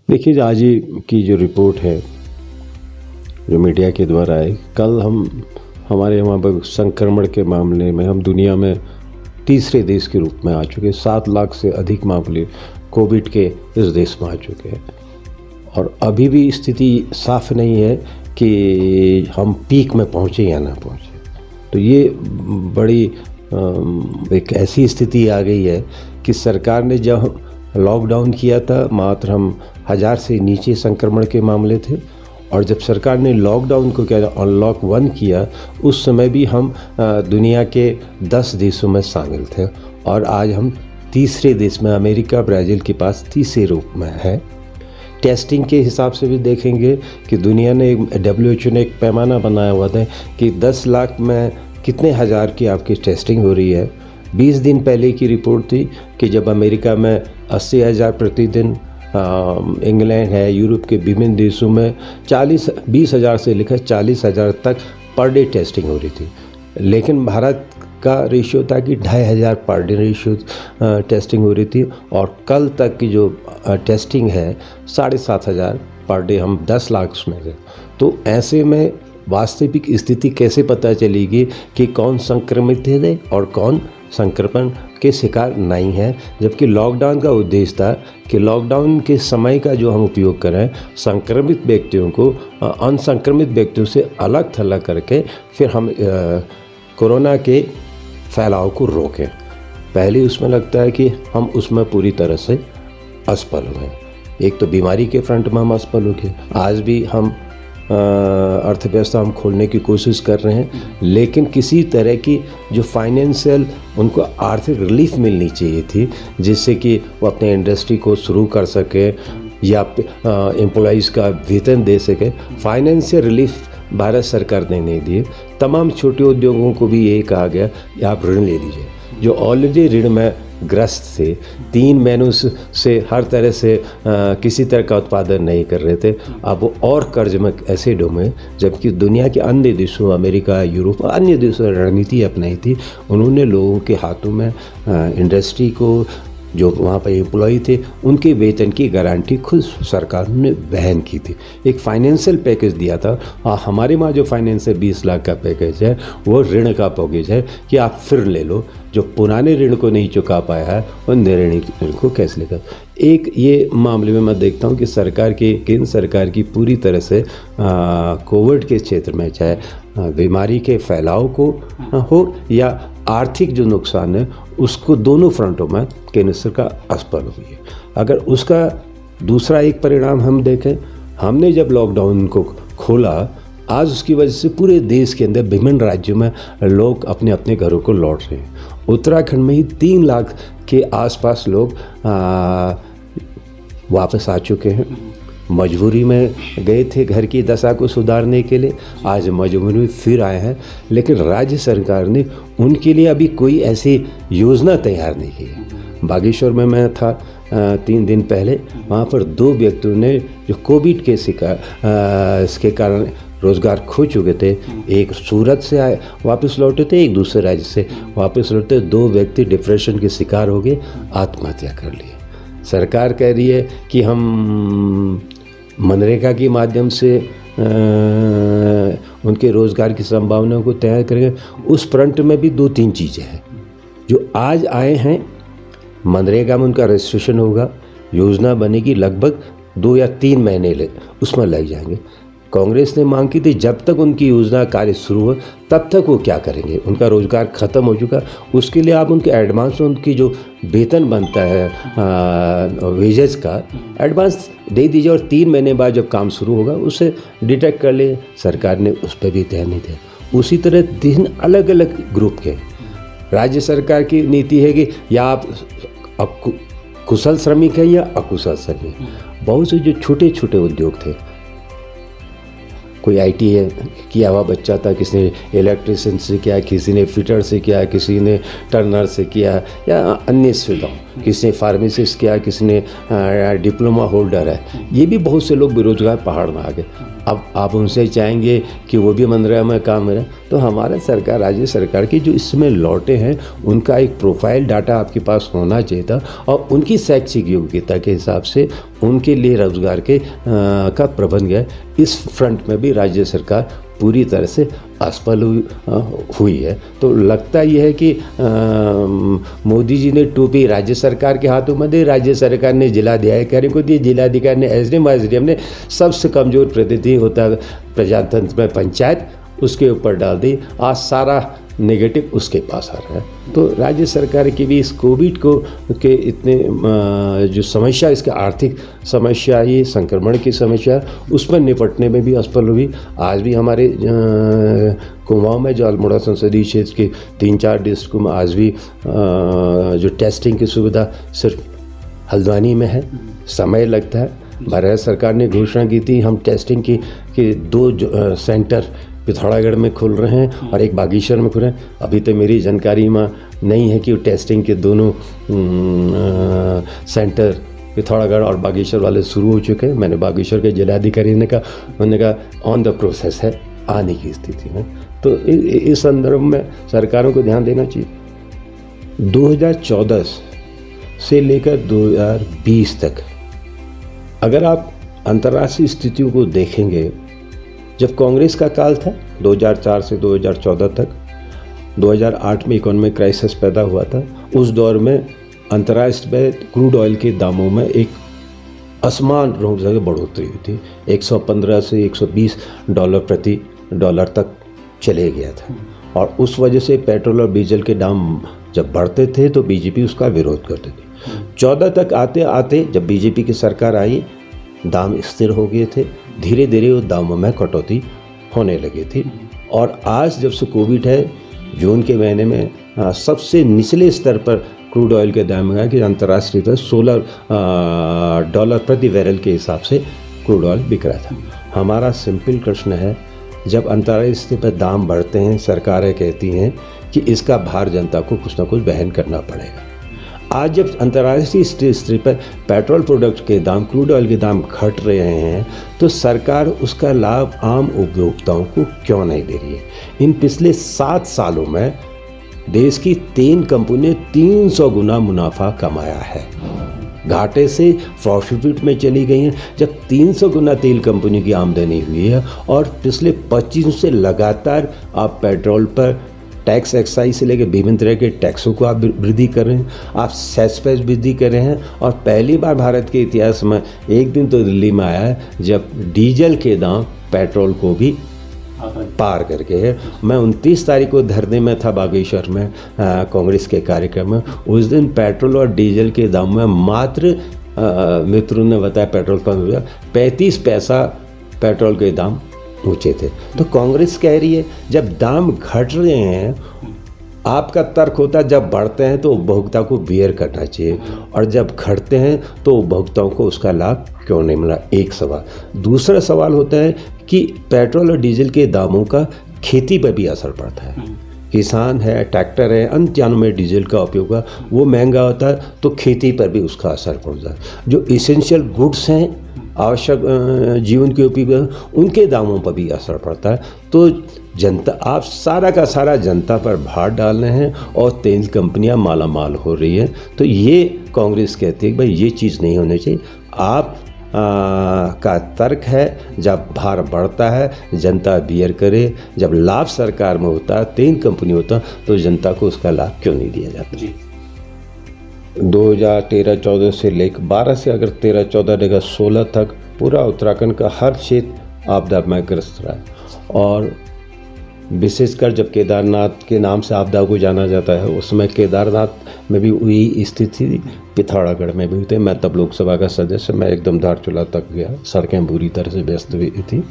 देखिए, आज ही की जो रिपोर्ट है जो मीडिया के द्वारा है, कल हमारे वहाँ पर संक्रमण के मामले में हम दुनिया में तीसरे देश के रूप में आ चुके। 7 लाख से अधिक मामले कोविड के इस देश में आ चुके हैं और अभी भी स्थिति साफ नहीं है कि हम पीक में पहुँचे या ना पहुँचे। तो ये बड़ी एक ऐसी स्थिति आ गई है कि सरकार ने जब लॉकडाउन किया था, मात्र हम 1000 से नीचे संक्रमण के मामले थे और जब सरकार ने लॉकडाउन को क्या अनलॉक 1 किया, उस समय भी हम दुनिया के 10 देशों में शामिल थे और आज हम तीसरे देश में, अमेरिका ब्राज़ील के पास तीसरे रूप में है। टेस्टिंग के हिसाब से भी देखेंगे कि दुनिया ने WHO ने एक पैमाना बनाया हुआ था कि 10 लाख में कितने हज़ार की आपकी टेस्टिंग हो रही है। 20 दिन पहले की रिपोर्ट थी कि जब अमेरिका में 80,000 प्रतिदिन, इंग्लैंड है, यूरोप के विभिन्न देशों में 20,000 से लेकर 40,000 तक पर डे टेस्टिंग हो रही थी। लेकिन भारत का रेशियो था कि 2,500 पर डे रेशियो टेस्टिंग हो रही थी और कल तक की जो टेस्टिंग है 7,500 पर डे, हम 10 लाख में थे। तो ऐसे में वास्तविक स्थिति कैसे पता चलेगी कि कौन संक्रमित है और कौन संक्रमण के शिकार नहीं है, जबकि लॉकडाउन का उद्देश्य था कि लॉकडाउन के समय का जो हम उपयोग करें, संक्रमित व्यक्तियों को अनसंक्रमित व्यक्तियों से अलग थलग करके फिर हम कोरोना के फैलाव को रोकें। पहले उसमें लगता है कि हम उसमें पूरी तरह से असफल हुए। एक तो बीमारी के फ्रंट में हम असफल हो गए। आज भी हम अर्थव्यवस्था हम खोलने की कोशिश कर रहे हैं, लेकिन किसी तरह की जो फाइनेंशियल उनको आर्थिक रिलीफ मिलनी चाहिए थी, जिससे कि वो अपने इंडस्ट्री को शुरू कर सके या एम्प्लॉइज़ का वेतन दे सके, फाइनेंशियल रिलीफ भारत सरकार ने नहीं दिए। तमाम छोटे उद्योगों को भी यही कहा गया कि आप ऋण ले लीजिए, जो ऑलरेडी ऋण में ग्रस्त थे। 3 महीनों से हर तरह से किसी तरह का उत्पादन नहीं कर रहे थे। अब वो और कर्ज में ऐसे डूबे, जबकि दुनिया के अन्य देशों, अमेरिका, यूरोप, अन्य देशों ने रणनीति अपनाई थी। उन्होंने लोगों के हाथों में इंडस्ट्री को, जो वहाँ पर एम्प्लॉई थे, उनके वेतन की गारंटी खुद सरकार ने वहन की थी। एक फाइनेंशियल पैकेज दिया था और हमारे वहाँ जो फाइनेंशियल 20 लाख का पैकेज है वो ऋण का पैकेज है कि आप फिर ले लो। जो पुराने ऋण को नहीं चुका पाया है वो नए ऋण को कैसे लेगा। एक ये मामले में मैं देखता हूँ कि केंद्र सरकार की पूरी तरह से कोविड के क्षेत्र में, चाहे बीमारी के फैलाव को हो या आर्थिक जो नुकसान है, उसको दोनों फ्रंटों में केंद्र सरकार असफल हुई है। अगर उसका दूसरा एक परिणाम हम देखें, हमने जब लॉकडाउन को खोला, आज उसकी वजह से पूरे देश के अंदर विभिन्न राज्यों में लोग अपने अपने घरों को लौट रहे हैं। उत्तराखंड में ही 3 लाख के आसपास लोग वापस आ चुके हैं। मजबूरी में गए थे घर की दशा को सुधारने के लिए, आज मजबूरी में फिर आए हैं, लेकिन राज्य सरकार ने उनके लिए अभी कोई ऐसी योजना तैयार नहीं की। बागेश्वर में मैं था 3 दिन पहले, वहाँ पर 2 व्यक्तियों ने जो कोविड के इसके कारण रोज़गार खो चुके थे, एक सूरत से आए वापस लौटे थे, एक दूसरे राज्य से वापस लौटे। 2 व्यक्ति डिप्रेशन के शिकार हो गए, आत्महत्या कर लिए। सरकार कह रही है कि हम मनरेगा के माध्यम से उनके रोज़गार की संभावनाओं को तैयार करेंगे। उस फ्रंट में भी 2-3 चीज़ें हैं जो आज आए हैं। मनरेगा में उनका रजिस्ट्रेशन होगा, योजना बनेगी, लगभग 2 या 3 महीने उसमें लग जाएंगे। कांग्रेस ने मांग की थी जब तक उनकी योजना कार्य शुरू हो तब तक वो क्या करेंगे, उनका रोज़गार ख़त्म हो चुका। उसके लिए आप उनके एडवांस में उनकी जो वेतन बनता है वेजेस का एडवांस दे दीजिए और 3 महीने बाद जब काम शुरू होगा उसे डिटेक्ट कर ले। सरकार ने उस पर भी ध्यान नहीं दिया। उसी तरह 3 अलग अलग ग्रुप के राज्य सरकार की नीति है कि या आप कुशल श्रमिक है या अकुशल श्रमिक। बहुत से जो छोटे छोटे उद्योग थे कोई आईटी किया हुआ बच्चा था, किसी ने इलेक्ट्रिशियन से किया, किसी ने फिटर से किया, किसी ने टर्नर से किया या अन्य सुविधाओं, किसी ने फार्मेसिस्ट किया, किसी ने डिप्लोमा होल्डर है। ये भी बहुत से लोग बेरोजगार पहाड़ में आ गए। अब आप उनसे चाहेंगे कि वो भी मनरेगा में काम करें, तो हमारा सरकार, राज्य सरकार की जो इसमें लौटे हैं उनका एक प्रोफाइल डाटा आपके पास होना चाहिए था और उनकी शैक्षिक योग्यता के हिसाब से उनके लिए रोजगार के का प्रबंध है। इस फ्रंट में भी राज्य सरकार पूरी तरह से असफल हुई है। तो लगता यह है कि मोदी जी ने टोपी राज्य सरकार के हाथों में दी, राज्य सरकार ने जिलाधिकारी को दी, जिलाधिकारी ने एसडीएम ने सबसे कमज़ोर प्रतिनिधि होता है प्रजातंत्र में पंचायत, उसके ऊपर डाल दी। आज सारा नेगेटिव उसके पास आ रहा है। तो राज्य सरकार की भी इस कोविड को के इतने जो समस्या, इसका आर्थिक समस्या, ये संक्रमण की समस्या, उसमें निपटने में भी असफल हुई। आज भी हमारे कुमाऊं में जो अल्मोड़ा संसदीय क्षेत्र के 3-4 डिस्ट्रिक्टों में आज भी जो टेस्टिंग की सुविधा सिर्फ हल्द्वानी में है, समय लगता है। भारत सरकार ने घोषणा की थी हम टेस्टिंग की 2 सेंटर पिथौरागढ़ में खुल रहे हैं और एक बागेश्वर में खुल रहे हैं। अभी तो मेरी जानकारी में नहीं है कि टेस्टिंग के दोनों सेंटर पिथौरागढ़ और बागेश्वर वाले शुरू हो चुके हैं। मैंने बागेश्वर के जिलाधिकारी ने कहा, उन्होंने कहा ऑन द प्रोसेस है, आने की स्थिति में। तो इस संदर्भ में सरकारों को ध्यान देना चाहिए। 2014 से लेकर 2020 तक अगर आप अंतर्राष्ट्रीय स्थितियों को देखेंगे, जब कांग्रेस का काल था 2004 से 2014 तक, 2008 में इकोनॉमिक क्राइसिस पैदा हुआ था। उस दौर में अंतर्राष्ट्रीय में क्रूड ऑयल के दामों में एक असमान रूप से बढ़ोतरी हुई थी। 115 से 120 डॉलर प्रति डॉलर तक चले गया था और उस वजह से पेट्रोल और डीजल के दाम जब बढ़ते थे तो बीजेपी उसका विरोध करती थी। 14 तक आते आते जब बीजेपी की सरकार आई, दाम स्थिर हो गए थे, धीरे धीरे वो दामों में कटौती होने लगी थी। और आज जब से कोविड है, जून के महीने में सबसे निचले स्तर पर क्रूड ऑयल के दाम है कि अंतर्राष्ट्रीय पर $16 प्रति बैरल के हिसाब से क्रूड ऑयल बिक रहा था। हमारा सिंपल प्रश्न है, जब अंतर्राष्ट्रीय स्तर पर दाम बढ़ते हैं, सरकारें कहती हैं कि इसका भार जनता को कुछ ना कुछ वहन करना पड़ेगा। आज जब अंतर्राष्ट्रीय स्तर पर पेट्रोल प्रोडक्ट के दाम, क्रूड ऑयल के दाम घट रहे हैं, तो सरकार उसका लाभ आम उपभोक्ताओं को क्यों नहीं दे रही है? इन पिछले 7 सालों में देश की 3 कंपनियों ने 300 गुना मुनाफा कमाया है, घाटे से प्रॉफिट में चली गई हैं। जब 300 गुना तेल कंपनी की आमदनी हुई है और पिछले 25 से लगातार आप पेट्रोल पर टैक्स एक्साइज से लेकर विभिन्न तरह के टैक्सों को आप वृद्धि कर रहे हैं, आप सेस पर वृद्धि कर रहे हैं। और पहली बार भारत के इतिहास में एक दिन तो दिल्ली में आया है जब डीजल के दाम पेट्रोल को भी पार करके है। मैं 29 तारीख को धरने में था बागेश्वर में कांग्रेस के कार्यक्रम में। उस दिन पेट्रोल और डीजल के दाम में मात्र मित्रों ने बताया पेट्रोल पंप 35 पैसा पेट्रोल के दाम ऊंचे थे। तो कांग्रेस कह रही है जब दाम घट रहे हैं, आपका तर्क होता है जब बढ़ते हैं तो उपभोक्ता को बियर करना चाहिए और जब घटते हैं तो उपभोक्ताओं को उसका लाभ क्यों नहीं मिला, एक सवाल। दूसरा सवाल होता है कि पेट्रोल और डीजल के दामों का खेती पर भी असर पड़ता है। किसान है, ट्रैक्टर है, अन्य जानों में डीजल का उपयोग है, वो महंगा होता है तो खेती पर भी उसका असर पड़ता है। जो इसेंशियल गुड्स हैं, आवश्यक जीवन के उपयोग, उनके दामों पर भी असर पड़ता है। तो जनता, आप सारा का सारा जनता पर भार डाल रहे हैं और तेल कंपनियां माला माल हो रही हैं। तो ये कांग्रेस कहती है कि भाई ये चीज़ नहीं होनी चाहिए। आप का तर्क है जब भार बढ़ता है जनता बियर करे, जब लाभ सरकार में होता है, तेल कंपनी होता है, तो जनता को उसका लाभ क्यों नहीं दिया जाता? 2013-14 से लेकर 12 से अगर 13-14 लेकर 16 तक पूरा उत्तराखंड का हर क्षेत्र आपदा में ग्रस्त रहा है। और विशेषकर जब केदारनाथ के नाम से आपदा को जाना जाता है, उसमें केदारनाथ में भी वही स्थिति पिथौरागढ़ में भी हुई थी। मैं तब लोकसभा का सदस्य, मैं एकदम धारचूला तक गया, सड़कें बुरी तरह से व्यस्त हुई थी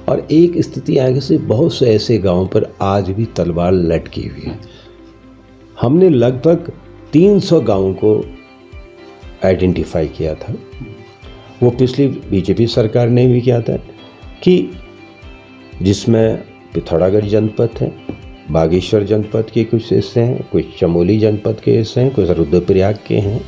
और एक स्थिति आगे से बहुत से ऐसे गाँव पर आज भी तलवार लटकी हुई है। हमने लगभग 300 गाँवों को आइडेंटिफाई किया था, वो पिछली बीजेपी सरकार ने भी किया था, कि जिसमें पिथौरागढ़ जनपद है, बागेश्वर जनपद के कुछ हिस्से हैं, कुछ चमोली जनपद के हिस्से हैं, कुछ रुद्रप्रयाग के हैं।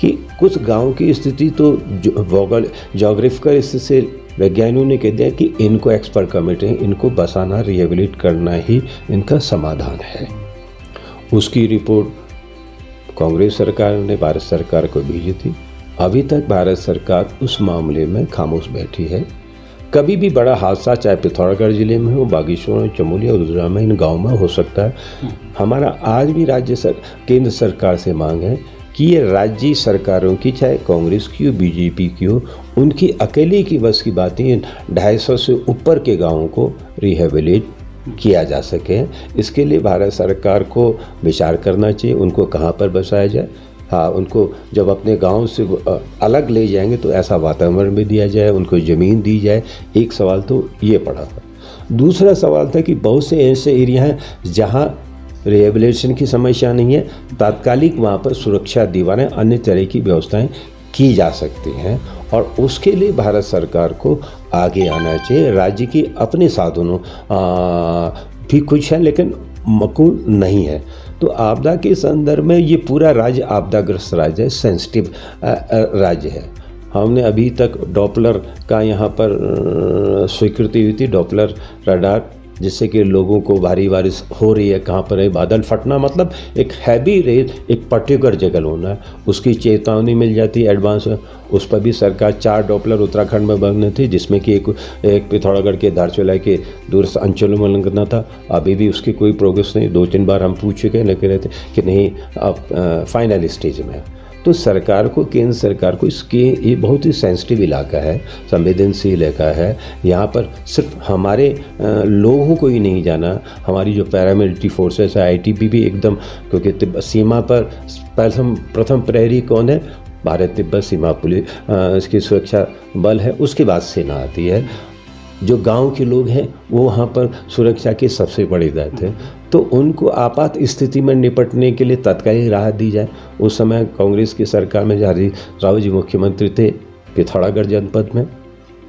कि कुछ गांव की स्थिति तो जोग्राफिकल स्थिति से वैज्ञानिकों ने कह दिया कि इनको एक्सपर्ट कमेटी है, इनको बसाना, रिहेबिलिट करना ही इनका समाधान है। उसकी रिपोर्ट कांग्रेस सरकार ने भारत सरकार को भेजी थी। अभी तक भारत सरकार उस मामले में खामोश बैठी है। कभी भी बड़ा हादसा चाहे पिथौरागढ़ जिले में हो, बागेश्वर, चमोली और रुद्रप्रयाग में, इन गाँव में हो सकता है। हमारा आज भी केंद्र सरकार से मांग है कि ये राज्य सरकारों की, चाहे कांग्रेस की हो, बीजेपी की हो, उनकी अकेले की बस की बात नहीं है। 250 से ऊपर के गाँवों को रिहेबिलिट किया जा सके। इसके लिए भारत सरकार को विचार करना चाहिए, उनको कहाँ पर बसाया जाए। हाँ, उनको जब अपने गांव से अलग ले जाएंगे तो ऐसा वातावरण भी दिया जाए, उनको ज़मीन दी जाए। एक सवाल तो ये पड़ा था। दूसरा सवाल था कि बहुत से ऐसे एरिया हैं जहाँ रिहेबिलिटेशन की समस्या नहीं है, तात्कालिक वहाँ पर सुरक्षा दीवारें, अन्य तरह की व्यवस्थाएं की जा सकती हैं और उसके लिए भारत सरकार को आगे आना चाहिए। राज्य की अपने साधनों भी कुछ है लेकिन मकूल नहीं है। तो आपदा के संदर्भ में ये पूरा राज्य आपदाग्रस्त राज्य है, सेंसिटिव राज्य है। हमने अभी तक डॉपलर का यहाँ पर स्वीकृति हुई थी, डॉपलर रडार, जिससे कि लोगों को भारी बारिश हो रही है, कहाँ पर है, बादल फटना, मतलब एक हैवी रेन एक पर्टिकुलर जगह होना है, उसकी चेतावनी मिल जाती है एडवांस में। उस पर भी सरकार 4 डॉपलर उत्तराखंड में बनने थे, जिसमें कि एक पिथौरागढ़ के धारचूला के दूर अंचलों में लगना था। अभी भी उसकी कोई प्रोग्रेस नहीं। 2-3 बार हम पूछ चुके हैं, लेकिन रहते कि नहीं, अब फाइनल स्टेज में है। तो सरकार को, केंद्र सरकार को, इसके ये बहुत ही सेंसिटिव इलाका है, संवेदनशील इलाका है। यहाँ पर सिर्फ हमारे लोगों को ही नहीं जाना, हमारी जो पैरामिलिट्री फोर्सेस है, आईटीबी भी एकदम, क्योंकि सीमा पर प्रथम प्रहरी कौन है? भारत तिब्बत सीमा पुलिस, इसकी सुरक्षा बल है। उसके बाद सेना आती है। जो गांव के लोग हैं वो वहाँ पर सुरक्षा के सबसे बड़े दायित्व हैं। तो उनको आपात स्थिति में निपटने के लिए तत्कालीन राहत दी जाए। उस समय कांग्रेस की सरकार में हरीश रावत जी मुख्यमंत्री थे, पिथौरागढ़ जनपद में,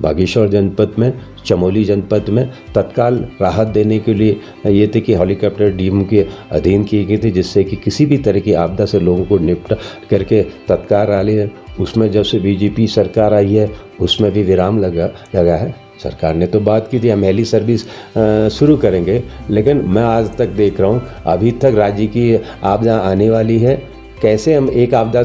बागेश्वर जनपद में, चमोली जनपद में तत्काल राहत देने के लिए ये थे कि हेलीकॉप्टर डीएम के अधीन किए गए थे, जिससे कि किसी भी तरह की आपदा से लोगों को निपटा करके तत्काल रैली। उसमें जब से बीजेपी सरकार आई है उसमें भी विराम लगा है। सरकार ने तो बात की थी हम हेली सर्विस शुरू करेंगे, लेकिन मैं आज तक देख रहा हूँ अभी तक राज्य की आपदा आने वाली है। कैसे हम एक आपदा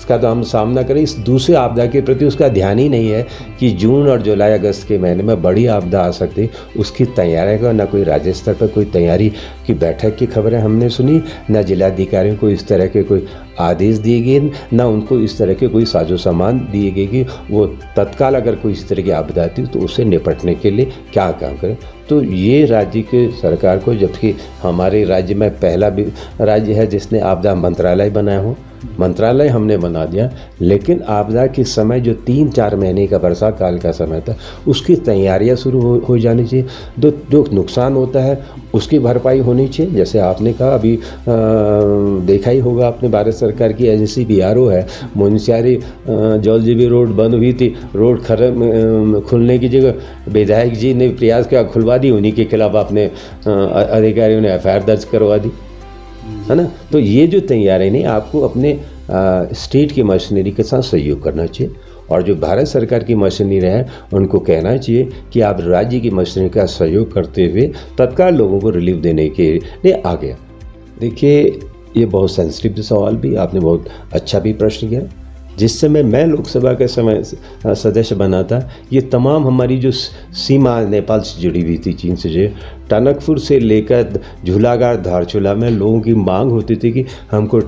का तो हम सामना करें, इस दूसरे आपदा के प्रति उसका ध्यान ही नहीं है कि जून और जुलाई अगस्त के महीने में बड़ी आपदा आ सकती है। उसकी तैयारी का ना कोई राज्य स्तर पर कोई तैयारी की बैठक की खबरें हमने सुनी, ना जिलाधिकारियों को इस तरह के कोई आदेश दिए गए, ना उनको इस तरह के कोई साजो सामान दिए गए कि वो तत्काल अगर कोई इस तरह की आपदा आती तो उससे निपटने के लिए क्या काम करें। तो ये राज्य के सरकार को, जबकि हमारे राज्य में पहला भी राज्य है जिसने आपदा मंत्रालय बनाया हो, मंत्रालय हमने बना दिया, लेकिन आपदा के समय जो 3-4 महीने का वर्षा काल का समय था उसकी तैयारियां शुरू हो जानी चाहिए। जो नुकसान होता है उसकी भरपाई होनी चाहिए। जैसे आपने कहा, अभी देखा ही होगा आपने, भारत सरकार की एजेंसी BRO है, मुंशियारी जौलजीबी रोड बंद हुई थी, रोड खुलने की जगह विधायक जी ने प्रयास किया, खुलवा दी, उन्हीं के खिलाफ आपने अधिकारियों ने FIR दर्ज करवा दी, है ना। तो ये जो तैयारी नहीं, आपको अपने स्टेट की मशीनरी के साथ सहयोग करना चाहिए, और जो भारत सरकार की मशीनरी है उनको कहना चाहिए कि आप राज्य की मशीनरी का सहयोग करते हुए तत्काल लोगों को रिलीफ देने के लिए आ गया। देखिए, ये बहुत सेंसिटिव सवाल भी आपने बहुत अच्छा भी प्रश्न किया। जिस समय मैं लोकसभा के समय सदस्य बना था, ये तमाम हमारी जो सीमा नेपाल से जुड़ी हुई थी, चीन से जो, टनकपुर से लेकर झूलाघाट धारचूला में लोगों की मांग होती थी कि हमको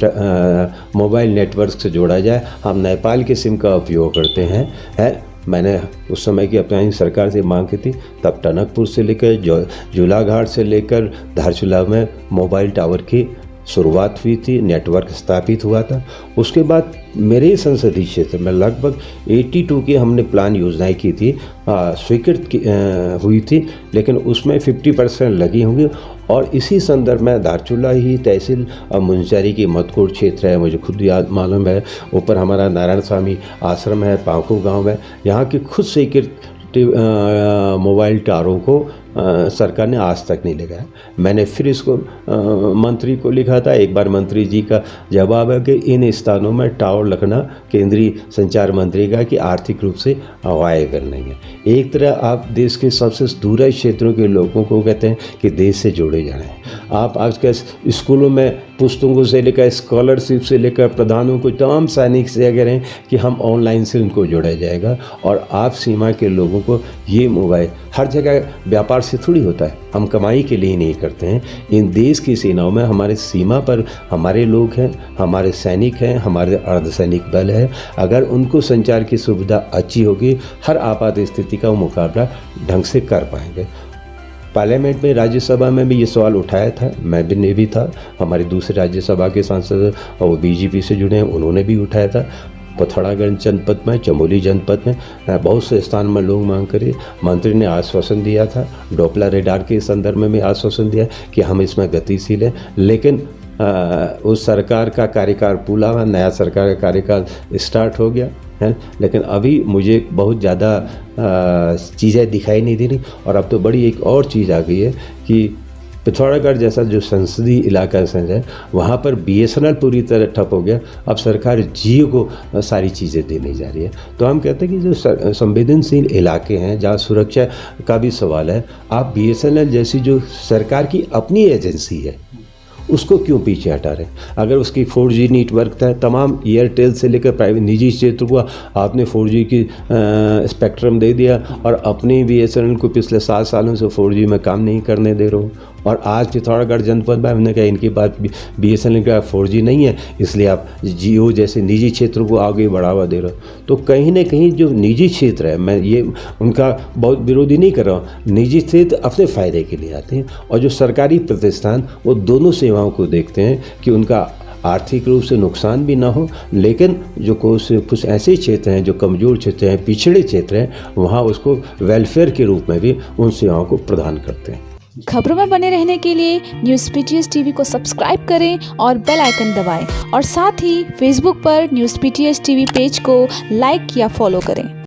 मोबाइल नेटवर्क से जोड़ा जाए। हम नेपाल के सिम का उपयोग करते हैं। मैंने उस समय की अपनी सरकार से मांग की थी, तब टनकपुर से लेकर झूलाघाट से लेकर धारचूला में मोबाइल टावर की शुरुआत हुई थी, नेटवर्क स्थापित हुआ था। उसके बाद मेरे संसदीय क्षेत्र में लगभग 82 की हमने प्लान योजनाएं की थी, स्वीकृत हुई थी, लेकिन उसमें 50% लगी होंगी। और इसी संदर्भ में धारचूला ही तहसील मुंशियारी की मतकोट क्षेत्र है, मुझे खुद याद मालूम है। ऊपर हमारा नारायण स्वामी आश्रम है, पांको गांव है, यहाँ की खुद स्वीकृत मोबाइल टावरों को सरकार ने आज तक नहीं लगाया। मैंने फिर इसको मंत्री को लिखा था। एक बार मंत्री जी का जवाब है कि इन स्थानों में टावर लगना केंद्रीय संचार मंत्री का कि आर्थिक रूप से अवायबल नहीं है। एक तरह आप देश के सबसे दूर क्षेत्रों के लोगों को कहते हैं कि देश से जोड़े जाना है। आप आज के स्कूलों में पुस्तकों से लेकर स्कॉलरशिप से लेकर प्रधानों को तमाम सैनिक से अगर हैं कि हम ऑनलाइन से उनको जोड़ा जाएगा। और आप सीमा के लोगों को ये मोबाइल हर जगह व्यापार से थोड़ी होता है, हम कमाई के लिए नहीं करते हैं। इन देश की सेनाओं में हमारे सीमा पर हमारे लोग हैं, हमारे सैनिक हैं, हमारे अर्धसैनिक बल है। अगर उनको संचार की सुविधा अच्छी होगी, हर आपात स्थिति का मुकाबला ढंग से कर पाएंगे। पार्लियामेंट में राज्यसभा में भी ये सवाल उठाया था, मैं भी था, हमारे दूसरे राज्यसभा के सांसद और वो बीजेपी से जुड़े हैं, उन्होंने भी उठाया था। पिथौरागढ़ जनपद में, चमोली जनपद में बहुत से स्थान में लोग मांग करे। मंत्री ने आश्वासन दिया था, डॉपलर रेडार के संदर्भ में भी आश्वासन दिया कि हम इसमें गतिशील हैं। लेकिन उस सरकार का कार्यकाल पूरा हुआ, नया सरकार का कार्यकाल स्टार्ट हो गया है, लेकिन अभी मुझे बहुत ज़्यादा चीज़ें दिखाई नहीं दे रही। और अब तो बड़ी एक और चीज़ आ गई है कि पिथौरागढ़ जैसा जो संसदीय इलाका है वहाँ पर BSNL पूरी तरह ठप हो गया। अब सरकार जियो को सारी चीज़ें देने जा रही है। तो हम कहते हैं कि जो संवेदनशील इलाके हैं जहाँ सुरक्षा का भी सवाल है, आप BSNL जैसी जो सरकार की अपनी एजेंसी है उसको क्यों पीछे हटा रहे हैं। अगर उसकी 4G नेटवर्क था, तमाम एयरटेल से लेकर प्राइवेट निजी क्षेत्र को आपने 4G की स्पेक्ट्रम दे दिया और अपनी BSNL को पिछले 7 सालों से 4G में काम नहीं करने दे रहे हो। और आज पिथौरागढ़ जनपद में हमने कहा इनके पास BSNL का 4G नहीं है, इसलिए आप जियो जैसे निजी क्षेत्रों को आगे बढ़ावा दे रहे हो। तो कहीं ना कहीं जो निजी क्षेत्र है, मैं ये उनका बहुत विरोधी नहीं कर रहा हूँ, निजी क्षेत्र अपने फ़ायदे के लिए आते हैं और जो सरकारी प्रतिष्ठान वो दोनों सेवाओं को देखते हैं कि उनका आर्थिक रूप से नुकसान भी ना हो। लेकिन जो कुछ ऐसे क्षेत्र हैं जो कमज़ोर क्षेत्र हैं, पिछड़े क्षेत्र हैं, वहाँ उसको वेलफेयर के रूप में भी उन सेवाओं को प्रदान करते हैं। खबरों में बने रहने के लिए न्यूज़ PTS TV को सब्सक्राइब करें और बेल आइकन दबाएं और साथ ही फेसबुक पर न्यूज़ PTS TV पेज को लाइक या फॉलो करें।